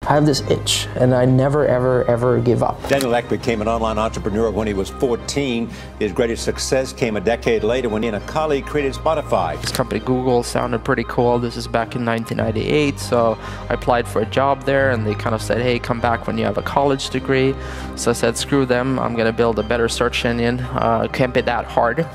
I have this itch, and I never, ever give up. Daniel Ek became an online entrepreneur when he was 14. His greatest success came a decade later when he and a colleague created Spotify. This company, Google, sounded pretty cool. This is back in 1998, so I applied for a job there, and they kind of said, hey, come back when you have a college degree. So I said, screw them, I'm going to build a better search engine. Can't be that hard.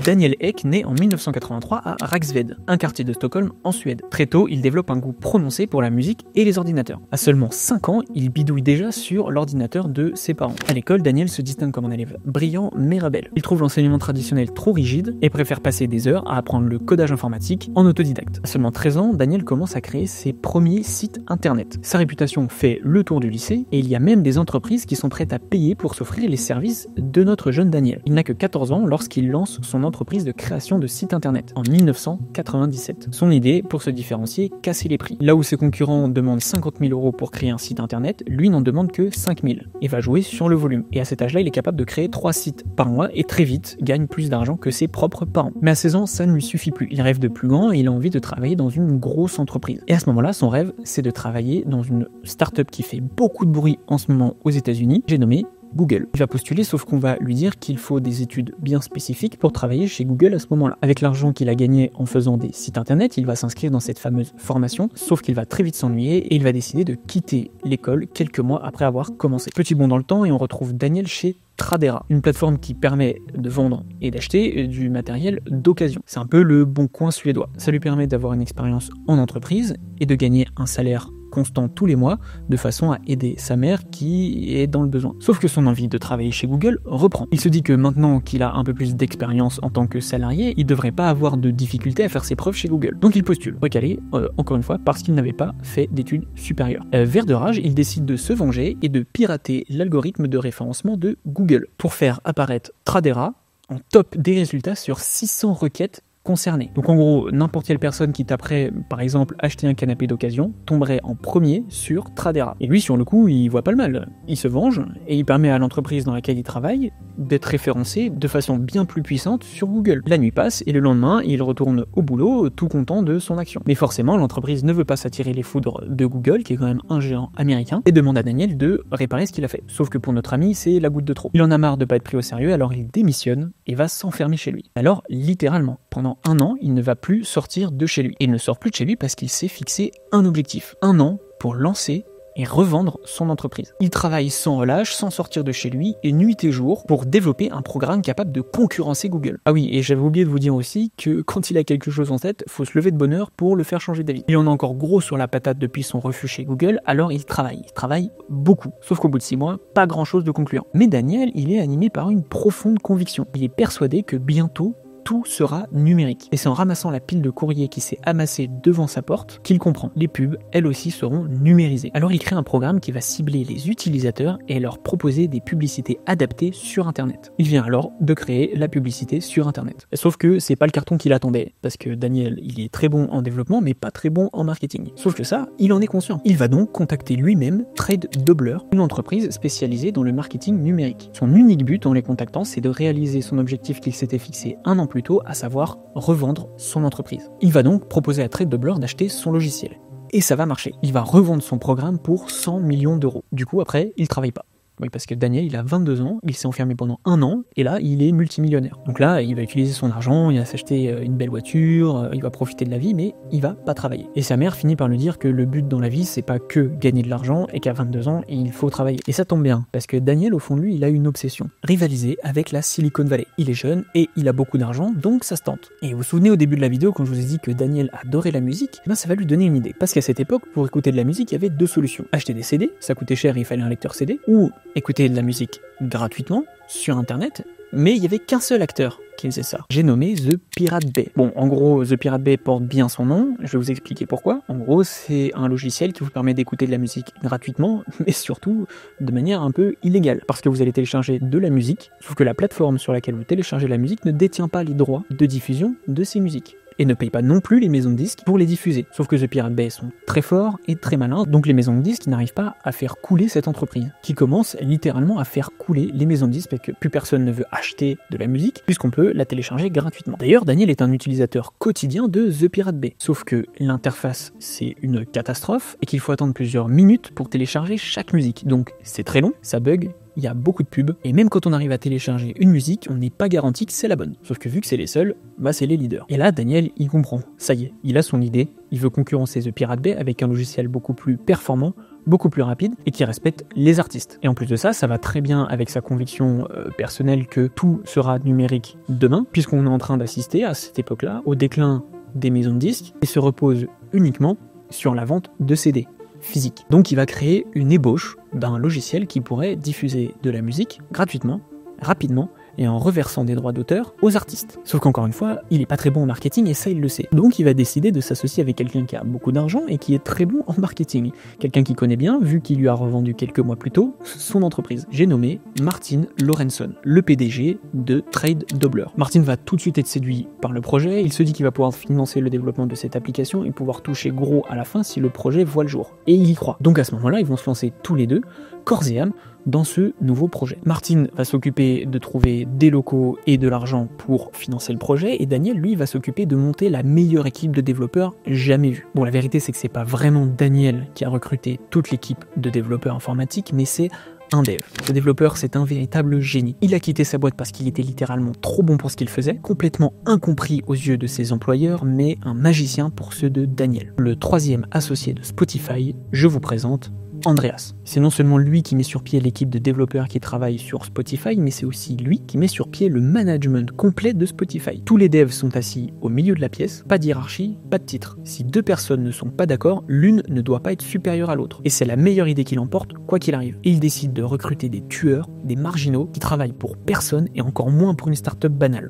Daniel Ek naît en 1983 à Rågsved, un quartier de Stockholm en Suède. Très tôt, il développe un goût prononcé pour la musique et les ordinateurs. À seulement 5 ans, il bidouille déjà sur l'ordinateur de ses parents. À l'école, Daniel se distingue comme un élève brillant mais rebelle. Il trouve l'enseignement traditionnel trop rigide et préfère passer des heures à apprendre le codage informatique en autodidacte. À seulement 13 ans, Daniel commence à créer ses premiers sites internet. Sa réputation fait le tour du lycée et il y a même des entreprises qui sont prêtes à payer pour s'offrir les services de notre jeune Daniel. Il n'a que 14 ans lorsqu'il lance son entreprise de création de sites internet en 1997. Son idée, pour se différencier, casser les prix. Là où ses concurrents demandent 50 000 € pour créer un site internet, lui n'en demande que 5 000 et va jouer sur le volume. Et à cet âge-là, il est capable de créer 3 sites par mois et très vite gagne plus d'argent que ses propres parents. Mais à 16 ans, ça ne lui suffit plus. Il rêve de plus grand et il a envie de travailler dans une grosse entreprise. Et à ce moment-là, son rêve, c'est de travailler dans une start-up qui fait beaucoup de bruit en ce moment aux États-Unis. J'ai nommé Google. Il va postuler, sauf qu'on va lui dire qu'il faut des études bien spécifiques pour travailler chez Google à ce moment-là. Avec l'argent qu'il a gagné en faisant des sites internet, il va s'inscrire dans cette fameuse formation, sauf qu'il va très vite s'ennuyer et il va décider de quitter l'école quelques mois après avoir commencé. Petit bond dans le temps et on retrouve Daniel chez Tradera, une plateforme qui permet de vendre et d'acheter du matériel d'occasion. C'est un peu le Bon Coin suédois. Ça lui permet d'avoir une expérience en entreprise et de gagner un salaire constant tous les mois, de façon à aider sa mère qui est dans le besoin. Sauf que son envie de travailler chez Google reprend. Il se dit que maintenant qu'il a un peu plus d'expérience en tant que salarié, il devrait pas avoir de difficulté à faire ses preuves chez Google. Donc il postule, recalé, encore une fois, parce qu'il n'avait pas fait d'études supérieures. Vert de rage, il décide de se venger et de pirater l'algorithme de référencement de Google pour faire apparaître Tradera en top des résultats sur 600 requêtes concernés. Donc en gros, n'importe quelle personne qui taperait par exemple acheter un canapé d'occasion tomberait en premier sur Tradera. Et lui sur le coup, il voit pas le mal. Il se venge et il permet à l'entreprise dans laquelle il travaille d'être référencé de façon bien plus puissante sur Google. La nuit passe et le lendemain, il retourne au boulot tout content de son action. Mais forcément, l'entreprise ne veut pas s'attirer les foudres de Google, qui est quand même un géant américain, et demande à Daniel de réparer ce qu'il a fait. Sauf que pour notre ami, c'est la goutte de trop. Il en a marre de pas être pris au sérieux, alors il démissionne et va s'enfermer chez lui. Alors, littéralement, pendant 1 an, il ne va plus sortir de chez lui. Et il ne sort plus de chez lui parce qu'il s'est fixé un objectif. 1 an pour lancer et revendre son entreprise. Il travaille sans relâche, sans sortir de chez lui, et nuit et jour, pour développer un programme capable de concurrencer Google. Ah oui, et j'avais oublié de vous dire aussi que quand il a quelque chose en tête, faut se lever de bonne heure pour le faire changer d'avis. Il en a encore gros sur la patate depuis son refus chez Google, alors il travaille beaucoup. Sauf qu'au bout de 6 mois, pas grand chose de concluant. Mais Daniel, il est animé par une profonde conviction. Il est persuadé que bientôt, tout sera numérique. Et c'est en ramassant la pile de courrier qui s'est amassée devant sa porte qu'il comprend. Les pubs, elles aussi, seront numérisées. Alors il crée un programme qui va cibler les utilisateurs et leur proposer des publicités adaptées sur Internet. Il vient alors de créer la publicité sur Internet. Sauf que c'est pas le carton qu'il attendait, parce que Daniel, il est très bon en développement, mais pas très bon en marketing. Sauf que ça, il en est conscient. Il va donc contacter lui-même TradeDoubler, une entreprise spécialisée dans le marketing numérique. Son unique but en les contactant, c'est de réaliser son objectif qu'il s'était fixé 1 an plus tôt, à savoir revendre son entreprise. Il va donc proposer à TradeDoubler d'acheter son logiciel. Et ça va marcher. Il va revendre son programme pour 100 millions d'euros. Du coup, après, il travaille pas. Oui, parce que Daniel, il a 22 ans, il s'est enfermé pendant 1 an, et là, il est multimillionnaire. Donc là, il va utiliser son argent, il va s'acheter une belle voiture, il va profiter de la vie, mais il va pas travailler. Et sa mère finit par lui dire que le but dans la vie, c'est pas que gagner de l'argent, et qu'à 22 ans, il faut travailler. Et ça tombe bien, parce que Daniel, au fond de lui, il a une obsession. Rivaliser avec la Silicon Valley. Il est jeune, et il a beaucoup d'argent, donc ça se tente. Et vous vous souvenez au début de la vidéo, quand je vous ai dit que Daniel adorait la musique, ben ça va lui donner une idée. Parce qu'à cette époque, pour écouter de la musique, il y avait 2 solutions. Acheter des CD, ça coûtait cher, il fallait un lecteur CD, ou écouter de la musique gratuitement sur internet, mais il n'y avait qu'un seul acteur qui faisait ça. J'ai nommé The Pirate Bay. Bon, en gros, The Pirate Bay porte bien son nom, je vais vous expliquer pourquoi. En gros, c'est un logiciel qui vous permet d'écouter de la musique gratuitement, mais surtout de manière un peu illégale, parce que vous allez télécharger de la musique, sauf que la plateforme sur laquelle vous téléchargez la musique ne détient pas les droits de diffusion de ces musiques. et ne paye pas non plus les maisons de disques pour les diffuser. Sauf que The Pirate Bay sont très forts et très malins, donc les maisons de disques n'arrivent pas à faire couler cette entreprise, qui commence littéralement à faire couler les maisons de disques parce que plus personne ne veut acheter de la musique, puisqu'on peut la télécharger gratuitement. D'ailleurs, Daniel est un utilisateur quotidien de The Pirate Bay, sauf que l'interface c'est une catastrophe et qu'il faut attendre plusieurs minutes pour télécharger chaque musique, donc c'est très long, ça bug, il y a beaucoup de pubs, et même quand on arrive à télécharger une musique, on n'est pas garanti que c'est la bonne. Sauf que vu que c'est les seuls, bah c'est les leaders. Et là, Daniel, il comprend. Ça y est, il a son idée, il veut concurrencer The Pirate Bay avec un logiciel beaucoup plus performant, beaucoup plus rapide, et qui respecte les artistes. Et en plus de ça, ça va très bien avec sa conviction personnelle que tout sera numérique demain, puisqu'on est en train d'assister à cette époque-là au déclin des maisons de disques, et se repose uniquement sur la vente de CD. Physique. Donc il va créer une ébauche d'un logiciel qui pourrait diffuser de la musique gratuitement, rapidement, et en reversant des droits d'auteur aux artistes. Sauf qu'encore une fois, il est pas très bon en marketing et ça il le sait. Donc il va décider de s'associer avec quelqu'un qui a beaucoup d'argent et qui est très bon en marketing. Quelqu'un qui connaît bien, vu qu'il lui a revendu quelques mois plus tôt son entreprise. J'ai nommé Martin Lorentzon, le PDG de Trade Doubler. Martin va tout de suite être séduit par le projet, il se dit qu'il va pouvoir financer le développement de cette application et pouvoir toucher gros à la fin si le projet voit le jour. Et il y croit. Donc à ce moment-là, ils vont se lancer tous les deux, corps et âme, dans ce nouveau projet. Martin va s'occuper de trouver des locaux et de l'argent pour financer le projet, et Daniel, lui, va s'occuper de monter la meilleure équipe de développeurs jamais vue. Bon, la vérité, c'est que c'est pas vraiment Daniel qui a recruté toute l'équipe de développeurs informatiques, mais c'est un dev. Ce développeur, c'est un véritable génie. Il a quitté sa boîte parce qu'il était littéralement trop bon pour ce qu'il faisait, complètement incompris aux yeux de ses employeurs, mais un magicien pour ceux de Daniel. Le troisième associé de Spotify, je vous présente Andreas. C'est non seulement lui qui met sur pied l'équipe de développeurs qui travaille sur Spotify, mais c'est aussi lui qui met sur pied le management complet de Spotify. Tous les devs sont assis au milieu de la pièce, pas de hiérarchie, pas de titre. Si deux personnes ne sont pas d'accord, l'une ne doit pas être supérieure à l'autre. Et c'est la meilleure idée qui l'emporte, quoi qu'il arrive. Et il décide de recruter des tueurs, des marginaux, qui travaillent pour personne et encore moins pour une start-up banale.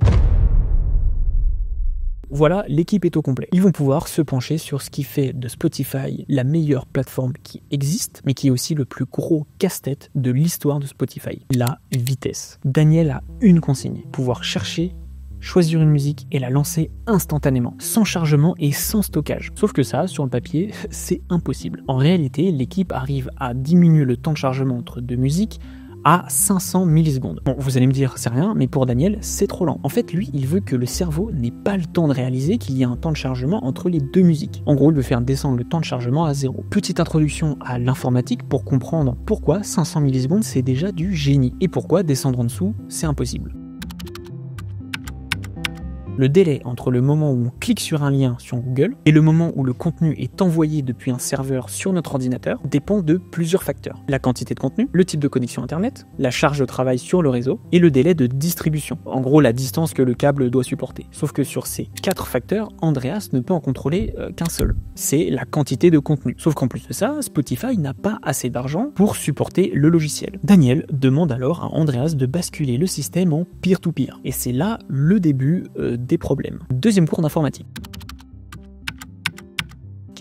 Voilà, l'équipe est au complet. Ils vont pouvoir se pencher sur ce qui fait de Spotify la meilleure plateforme qui existe, mais qui est aussi le plus gros casse-tête de l'histoire de Spotify, la vitesse. Daniel a une consigne, pouvoir chercher, choisir une musique et la lancer instantanément, sans chargement et sans stockage. Sauf que ça, sur le papier, c'est impossible. En réalité, l'équipe arrive à diminuer le temps de chargement entre deux musiques à 500 millisecondes. Bon, vous allez me dire, c'est rien, mais pour Daniel, c'est trop lent. En fait, lui, il veut que le cerveau n'ait pas le temps de réaliser qu'il y a un temps de chargement entre les deux musiques. En gros, il veut faire descendre le temps de chargement à 0. Petite introduction à l'informatique pour comprendre pourquoi 500 millisecondes, c'est déjà du génie. Et pourquoi descendre en dessous, c'est impossible. Le délai entre le moment où on clique sur un lien sur Google et le moment où le contenu est envoyé depuis un serveur sur notre ordinateur dépend de plusieurs facteurs. La quantité de contenu, le type de connexion internet, la charge de travail sur le réseau et le délai de distribution. En gros, la distance que le câble doit supporter. Sauf que sur ces 4 facteurs, Andreas ne peut en contrôler qu'un seul. C'est la quantité de contenu. Sauf qu'en plus de ça, Spotify n'a pas assez d'argent pour supporter le logiciel. Daniel demande alors à Andreas de basculer le système en peer-to-peer. Et c'est là le début des problèmes. Deuxième cours d'informatique.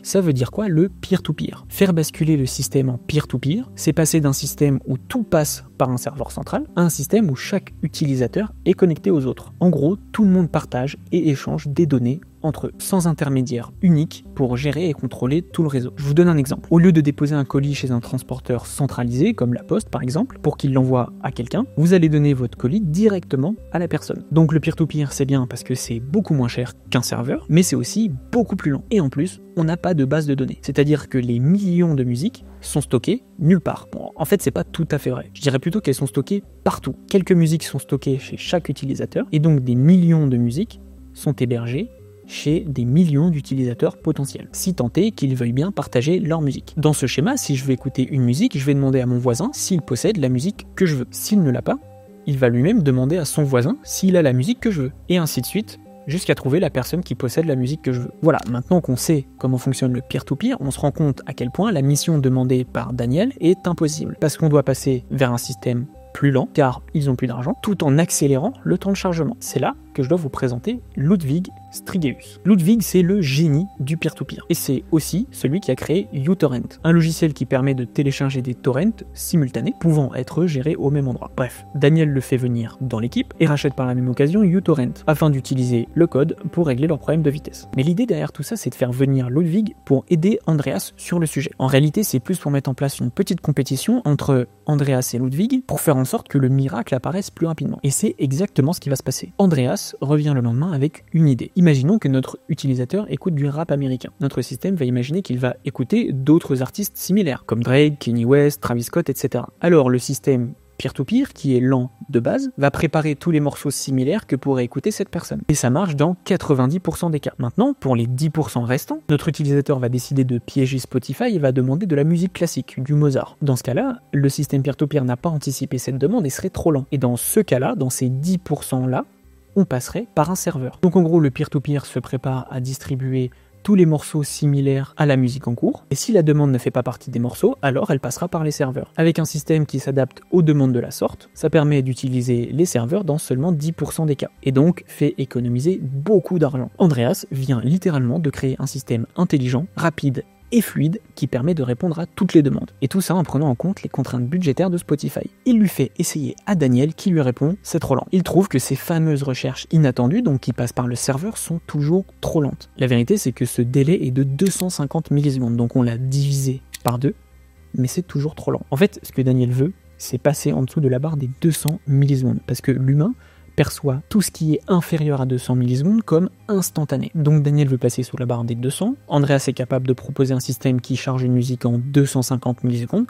Ça veut dire quoi le peer-to-peer? Faire basculer le système en peer-to-peer, c'est passer d'un système où tout passe par un serveur central à un système où chaque utilisateur est connecté aux autres. En gros, tout le monde partage et échange des données entre eux, sans intermédiaire unique pour gérer et contrôler tout le réseau. Je vous donne un exemple. Au lieu de déposer un colis chez un transporteur centralisé, comme la Poste par exemple, pour qu'il l'envoie à quelqu'un, vous allez donner votre colis directement à la personne. Donc le peer-to-peer, c'est bien parce que c'est beaucoup moins cher qu'un serveur, mais c'est aussi beaucoup plus lent. Et en plus, on n'a pas de base de données. C'est-à-dire que les millions de musiques sont stockées nulle part. Bon, en fait, c'est pas tout à fait vrai. Je dirais plutôt qu'elles sont stockées partout. Quelques musiques sont stockées chez chaque utilisateur, et donc des millions de musiques sont hébergées chez des millions d'utilisateurs potentiels, si tant est qu'ils veuillent bien partager leur musique. Dans ce schéma, si je veux écouter une musique, je vais demander à mon voisin s'il possède la musique que je veux. S'il ne l'a pas, il va lui-même demander à son voisin s'il a la musique que je veux, et ainsi de suite, jusqu'à trouver la personne qui possède la musique que je veux. Voilà, maintenant qu'on sait comment fonctionne le peer-to-peer, on se rend compte à quel point la mission demandée par Daniel est impossible, parce qu'on doit passer vers un système plus lent, car ils ont plus d'argent, tout en accélérant le temps de chargement. C'est là que je dois vous présenter Ludwig Strigeus. Ludwig, c'est le génie du peer-to-peer. Et c'est aussi celui qui a créé uTorrent, un logiciel qui permet de télécharger des torrents simultanés pouvant être gérés au même endroit. Bref, Daniel le fait venir dans l'équipe et rachète par la même occasion uTorrent afin d'utiliser le code pour régler leurs problèmes de vitesse. Mais l'idée derrière tout ça, c'est de faire venir Ludwig pour aider Andreas sur le sujet. En réalité, c'est plus pour mettre en place une petite compétition entre Andreas et Ludwig pour faire en sorte que le miracle apparaisse plus rapidement. Et c'est exactement ce qui va se passer. Andreas revient le lendemain avec une idée. Imaginons que notre utilisateur écoute du rap américain. Notre système va imaginer qu'il va écouter d'autres artistes similaires, comme Drake, Kanye West, Travis Scott, etc. Alors le système peer-to-peer, qui est lent de base, va préparer tous les morceaux similaires que pourrait écouter cette personne. Et ça marche dans 90% des cas. Maintenant, pour les 10% restants, notre utilisateur va décider de piéger Spotify et va demander de la musique classique, du Mozart. Dans ce cas-là, le système peer-to-peer n'a pas anticipé cette demande et serait trop lent. Et dans ce cas-là, dans ces 10%-là, on passerait par un serveur. Donc en gros, le peer-to-peer se prépare à distribuer tous les morceaux similaires à la musique en cours, et si la demande ne fait pas partie des morceaux, alors elle passera par les serveurs. Avec un système qui s'adapte aux demandes de la sorte, ça permet d'utiliser les serveurs dans seulement 10% des cas, et donc fait économiser beaucoup d'argent. Andreas vient littéralement de créer un système intelligent, rapide et fluide qui permet de répondre à toutes les demandes. Et tout ça en prenant en compte les contraintes budgétaires de Spotify. Il lui fait essayer à Daniel qui lui répond « c'est trop lent ». Il trouve que ces fameuses recherches inattendues, donc qui passent par le serveur, sont toujours trop lentes. La vérité, c'est que ce délai est de 250 millisecondes, donc on l'a divisé par 2, mais c'est toujours trop lent. En fait, ce que Daniel veut, c'est passer en dessous de la barre des 200 millisecondes, parce que l'humain perçoit tout ce qui est inférieur à 200 millisecondes comme instantané. Donc Daniel veut passer sous la barre des 200, Andreas est capable de proposer un système qui charge une musique en 250 millisecondes,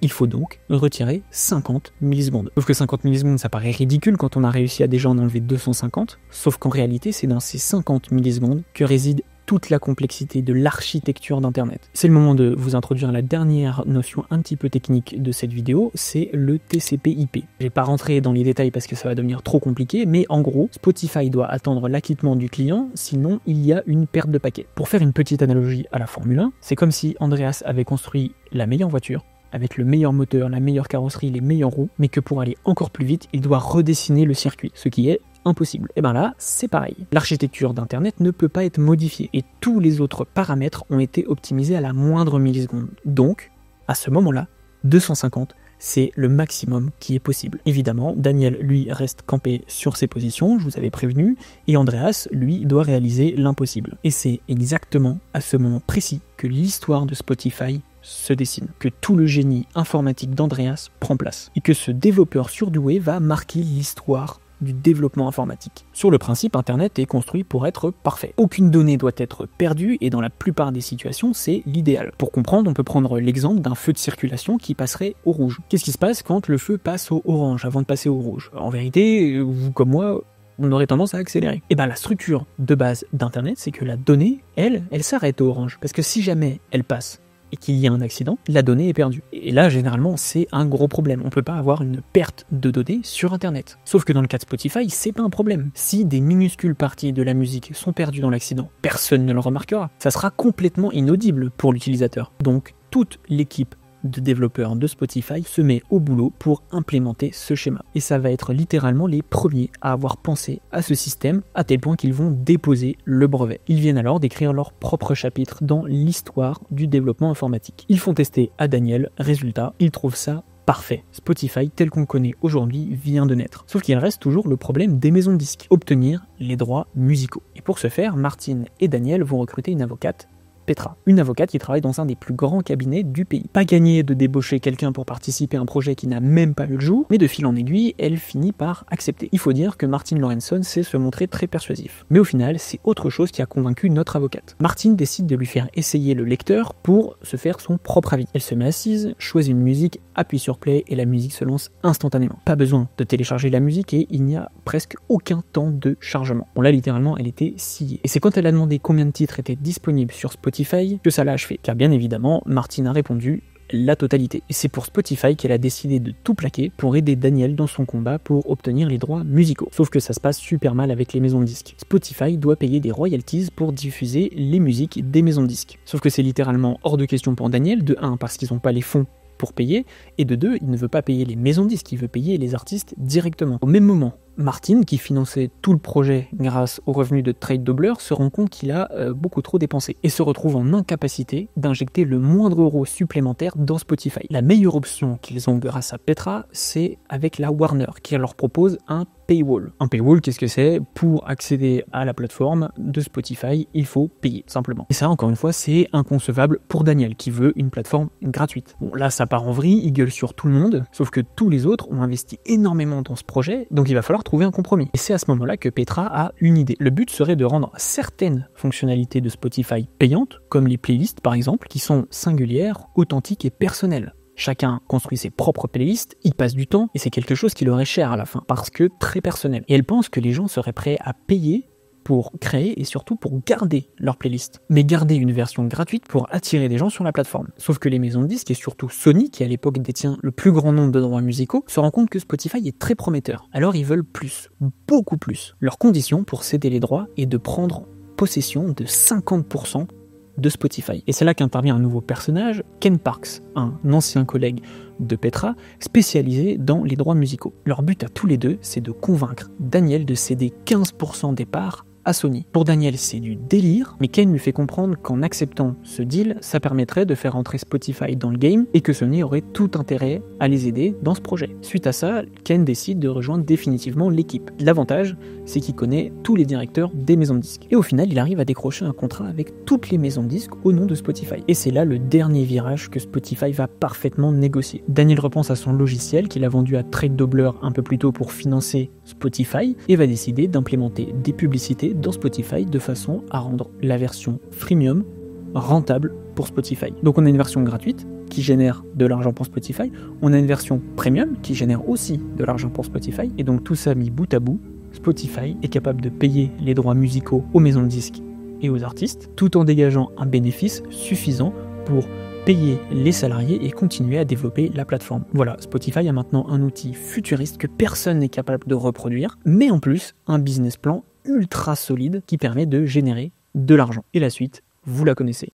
il faut donc retirer 50 millisecondes. Sauf que 50 millisecondes, ça paraît ridicule quand on a réussi à déjà en enlever 250, sauf qu'en réalité, c'est dans ces 50 millisecondes que réside toute la complexité de l'architecture d'Internet. C'est le moment de vous introduire la dernière notion un petit peu technique de cette vidéo, c'est le TCP/IP. Je vais pas rentrer dans les détails parce que ça va devenir trop compliqué, mais en gros, Spotify doit attendre l'acquittement du client, sinon il y a une perte de paquets. Pour faire une petite analogie à la Formule 1, c'est comme si Andreas avait construit la meilleure voiture, avec le meilleur moteur, la meilleure carrosserie, les meilleures roues, mais que pour aller encore plus vite, il doit redessiner le circuit, ce qui est impossible. Et bien là, c'est pareil. L'architecture d'Internet ne peut pas être modifiée, et tous les autres paramètres ont été optimisés à la moindre milliseconde. Donc, à ce moment-là, 250, c'est le maximum qui est possible. Évidemment, Daniel, lui, reste campé sur ses positions, je vous avais prévenu, et Andreas, lui, doit réaliser l'impossible. Et c'est exactement à ce moment précis que l'histoire de Spotify se dessine, que tout le génie informatique d'Andreas prend place, et que ce développeur surdoué va marquer l'histoire du développement informatique. Sur le principe, Internet est construit pour être parfait. Aucune donnée doit être perdue et dans la plupart des situations, c'est l'idéal. Pour comprendre, on peut prendre l'exemple d'un feu de circulation qui passerait au rouge. Qu'est-ce qui se passe quand le feu passe au orange avant de passer au rouge? En vérité, vous comme moi, on aurait tendance à accélérer. Et bien la structure de base d'Internet, c'est que la donnée, elle s'arrête au orange. Parce que si jamais elle passe et qu'il y a un accident, la donnée est perdue. Et là, généralement, c'est un gros problème. On peut pas avoir une perte de données sur Internet. Sauf que dans le cas de Spotify, c'est pas un problème. Si des minuscules parties de la musique sont perdues dans l'accident, personne ne le remarquera. Ça sera complètement inaudible pour l'utilisateur. Donc, toute l'équipe de développeurs de Spotify se met au boulot pour implémenter ce schéma. Et ça va être littéralement les premiers à avoir pensé à ce système, à tel point qu'ils vont déposer le brevet. Ils viennent alors d'écrire leur propre chapitre dans l'histoire du développement informatique. Ils font tester à Daniel, résultat, ils trouvent ça parfait. Spotify, tel qu'on le connaît aujourd'hui, vient de naître. Sauf qu'il reste toujours le problème des maisons de disques, obtenir les droits musicaux. Et pour ce faire, Martin et Daniel vont recruter une avocate, Petra, une avocate qui travaille dans un des plus grands cabinets du pays. Pas gagné de débaucher quelqu'un pour participer à un projet qui n'a même pas eu le jour, mais de fil en aiguille, elle finit par accepter. Il faut dire que Martin Lorentzon sait se montrer très persuasif. Mais au final, c'est autre chose qui a convaincu notre avocate. Martin décide de lui faire essayer le lecteur pour se faire son propre avis. Elle se met assise, choisit une musique, appuie sur play et la musique se lance instantanément. Pas besoin de télécharger la musique et il n'y a presque aucun temps de chargement. Bon là, littéralement, elle était sciée. Et c'est quand elle a demandé combien de titres étaient disponibles sur Spotify que ça l'a achevé. Car bien évidemment, Martin a répondu la totalité. Et c'est pour Spotify qu'elle a décidé de tout plaquer pour aider Daniel dans son combat pour obtenir les droits musicaux. Sauf que ça se passe super mal avec les maisons de disques. Spotify doit payer des royalties pour diffuser les musiques des maisons de disques. Sauf que c'est littéralement hors de question pour Daniel, de 1 parce qu'ils n'ont pas les fonds pour payer, et de 2, il ne veut pas payer les maisons de disques, il veut payer les artistes directement. Au même moment, Martin, qui finançait tout le projet grâce aux revenus de Trade Doubler, se rend compte qu'il a beaucoup trop dépensé et se retrouve en incapacité d'injecter le moindre euro supplémentaire dans Spotify. La meilleure option qu'ils ont grâce à Petra, c'est avec la Warner, qui leur propose un paywall. Un paywall, qu'est-ce que c'est? Pour accéder à la plateforme de Spotify, il faut payer, simplement. Et ça, encore une fois, c'est inconcevable pour Daniel, qui veut une plateforme gratuite. Bon, là, ça part en vrille, il gueule sur tout le monde, sauf que tous les autres ont investi énormément dans ce projet, donc il va falloir trouver un compromis. Et c'est à ce moment-là que Petra a une idée. Le but serait de rendre certaines fonctionnalités de Spotify payantes, comme les playlists par exemple, qui sont singulières, authentiques et personnelles. Chacun construit ses propres playlists, il passe du temps, et c'est quelque chose qui leur est cher à la fin, parce que très personnel. Et elle pense que les gens seraient prêts à payer pour créer et surtout pour garder leur playlist. Mais garder une version gratuite pour attirer des gens sur la plateforme. Sauf que les maisons de disques, et surtout Sony, qui à l'époque détient le plus grand nombre de droits musicaux, se rend compte que Spotify est très prometteur. Alors ils veulent plus, beaucoup plus. Leur condition pour céder les droits est de prendre possession de 50% de Spotify. Et c'est là qu'intervient un nouveau personnage, Ken Parks, un ancien collègue de Petra, spécialisé dans les droits musicaux. Leur but à tous les deux, c'est de convaincre Daniel de céder 15% des parts à Sony. Pour Daniel, c'est du délire, mais Ken lui fait comprendre qu'en acceptant ce deal, ça permettrait de faire entrer Spotify dans le game et que Sony aurait tout intérêt à les aider dans ce projet. Suite à ça, Ken décide de rejoindre définitivement l'équipe. L'avantage, c'est qu'il connaît tous les directeurs des maisons de disques. Et au final, il arrive à décrocher un contrat avec toutes les maisons de disques au nom de Spotify. Et c'est là le dernier virage que Spotify va parfaitement négocier. Daniel repense à son logiciel qu'il a vendu à Trade Doubler un peu plus tôt pour financer Spotify et va décider d'implémenter des publicités dans Spotify de façon à rendre la version freemium rentable pour Spotify. Donc on a une version gratuite qui génère de l'argent pour Spotify, on a une version premium qui génère aussi de l'argent pour Spotify, et donc tout ça mis bout à bout, Spotify est capable de payer les droits musicaux aux maisons de disques et aux artistes, tout en dégageant un bénéfice suffisant pour payer les salariés et continuer à développer la plateforme. Voilà, Spotify a maintenant un outil futuriste que personne n'est capable de reproduire, mais en plus un business plan ultra solide qui permet de générer de l'argent. Et la suite, vous la connaissez.